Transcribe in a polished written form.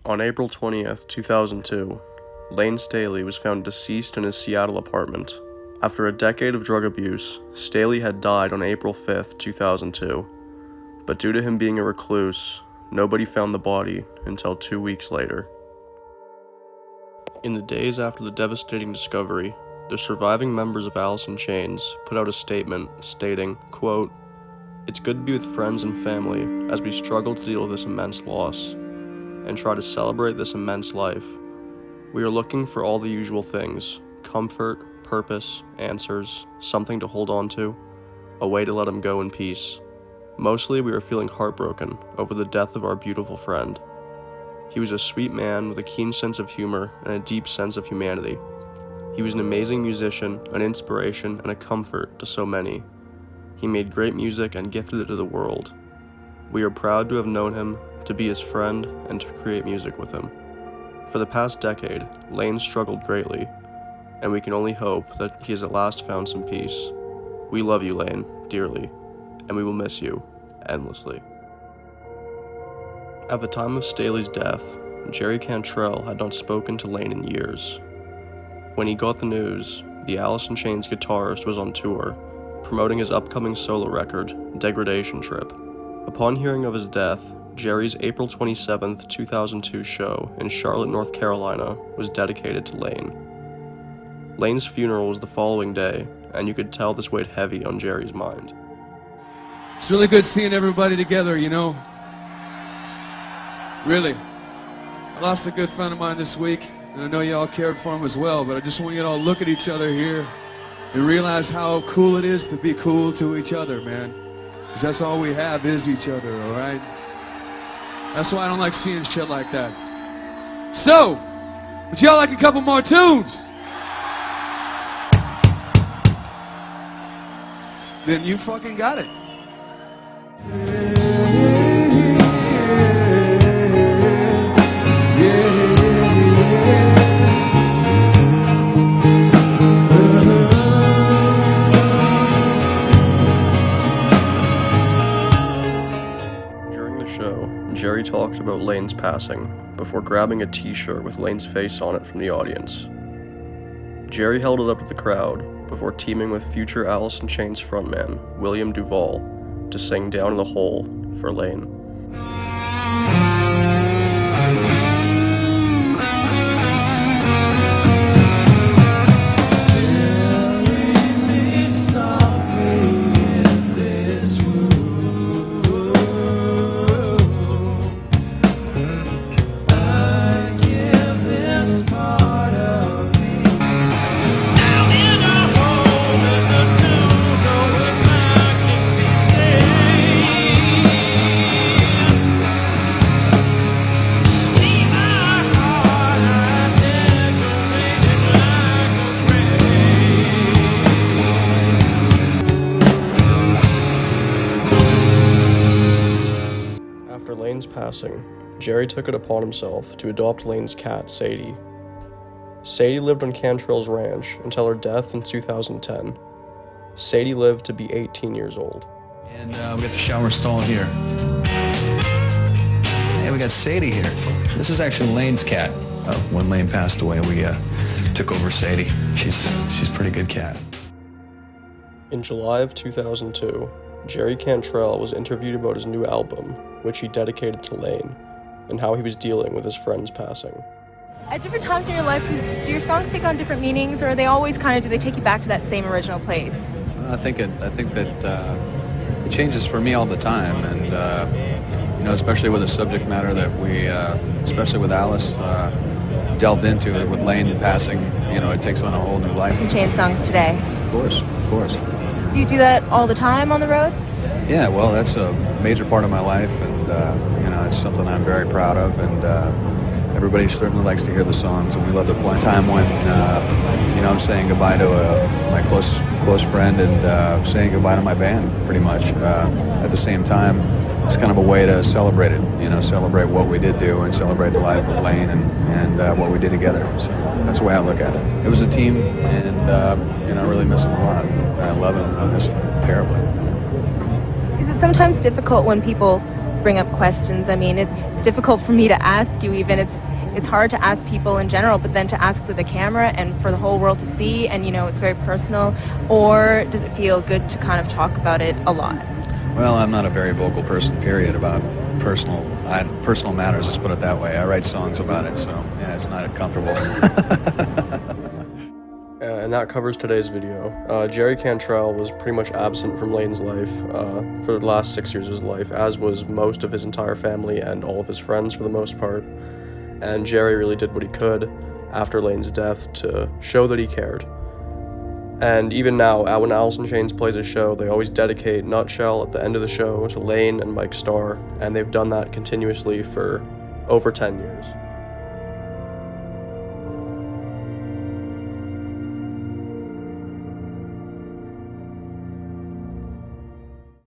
On April 20th, 2002, Layne Staley was found deceased in his Seattle apartment. After a decade of drug abuse, Staley had died on April 5th, 2002, but due to him being a recluse, nobody found the body until 2 weeks later. In the days after the devastating discovery, the surviving members of Alice in Chains put out a statement stating, quote, "It's good to be with friends and family as we struggle to deal with this immense loss and try to celebrate this immense life. We are looking for all the usual things: comfort, purpose, answers, something to hold on to, a way to let him go in peace. Mostly we are feeling heartbroken over the death of our beautiful friend. He was a sweet man with a keen sense of humor and a deep sense of humanity. He was an amazing musician, an inspiration, and a comfort to so many. He made great music and gifted it to the world. We are proud to have known him, to be his friend, and to create music with him. For the past decade, Layne struggled greatly, and we can only hope that he has at last found some peace. We love you, Layne, dearly, and we will miss you endlessly." At the time of Staley's death, Jerry Cantrell had not spoken to Layne in years. When he got the news, the Alice in Chains guitarist was on tour, promoting his upcoming solo record, Degradation Trip. Upon hearing of his death, Jerry's April 27th, 2002 show in Charlotte, North Carolina was dedicated to Layne. Layne's funeral was the following day, and you could tell this weighed heavy on Jerry's mind. It's really good seeing everybody together, you know. Really. I lost a good friend of mine this week, and I know you all cared for him as well, but I just want you to all look at each other here and realize how cool it is to be cool to each other, man. Because that's all we have is each other, all right? That's why I don't like seeing shit like that. So, would y'all like a couple more tunes? Then you fucking got it. Jerry talked about Layne's passing before grabbing a t-shirt with Layne's face on it from the audience. Jerry held it up to the crowd before teaming with future Alice in Chains frontman William Duvall to sing "Down in the Hole" for Layne. After Layne's passing, Jerry took it upon himself to adopt Layne's cat, Sadie. Sadie lived on Cantrell's ranch until her death in 2010. Sadie lived to be 18 years old. And we got the shower stall here. And we got Sadie here. This is actually Layne's cat. When Layne passed away, we took over Sadie. She's a pretty good cat. In July of 2002, Jerry Cantrell was interviewed about his new album, which he dedicated to Layne, and how he was dealing with his friend's passing. At different times in your life, do your songs take on different meanings, or are they always do they take you back to that same original place? I think that it changes for me all the time, and you know, especially with the subject matter that we, especially with Alice, delved into it with Layne passing. You know, it takes on a whole new life. Some Chain songs today. Of course, of course. Do you do that all the time on the road? Yeah, well, that's a major part of my life, and you know, it's something I'm very proud of, and everybody certainly likes to hear the songs, and we love to play. Time when you know, I'm saying goodbye to my close friend, and saying goodbye to my band, pretty much. At the same time, it's kind of a way to celebrate it, you know, celebrate what we did do and celebrate the life of Layne and what we did together. So that's the way I look at it. It was a team, and you know, I really miss him a lot. I love him. I miss him terribly. Is it sometimes difficult when people bring up questions? I mean, it's difficult for me to ask you even. It's hard to ask people in general, but then to ask for the camera and for the whole world to see, and it's very personal. Or does it feel good to kind of talk about it a lot? Well, I'm not a very vocal person, period, about personal matters, let's put it that way. I write songs about it, so yeah, it's not comfortable. And that covers today's video. Jerry Cantrell was pretty much absent from Layne's life for the last 6 years of his life, as was most of his entire family and all of his friends for the most part. And Jerry really did what he could after Layne's death to show that he cared. And even now, when Alice in Chains plays a show, they always dedicate Nutshell at the end of the show to Layne and Mike Starr, and they've done that continuously for over 10 years.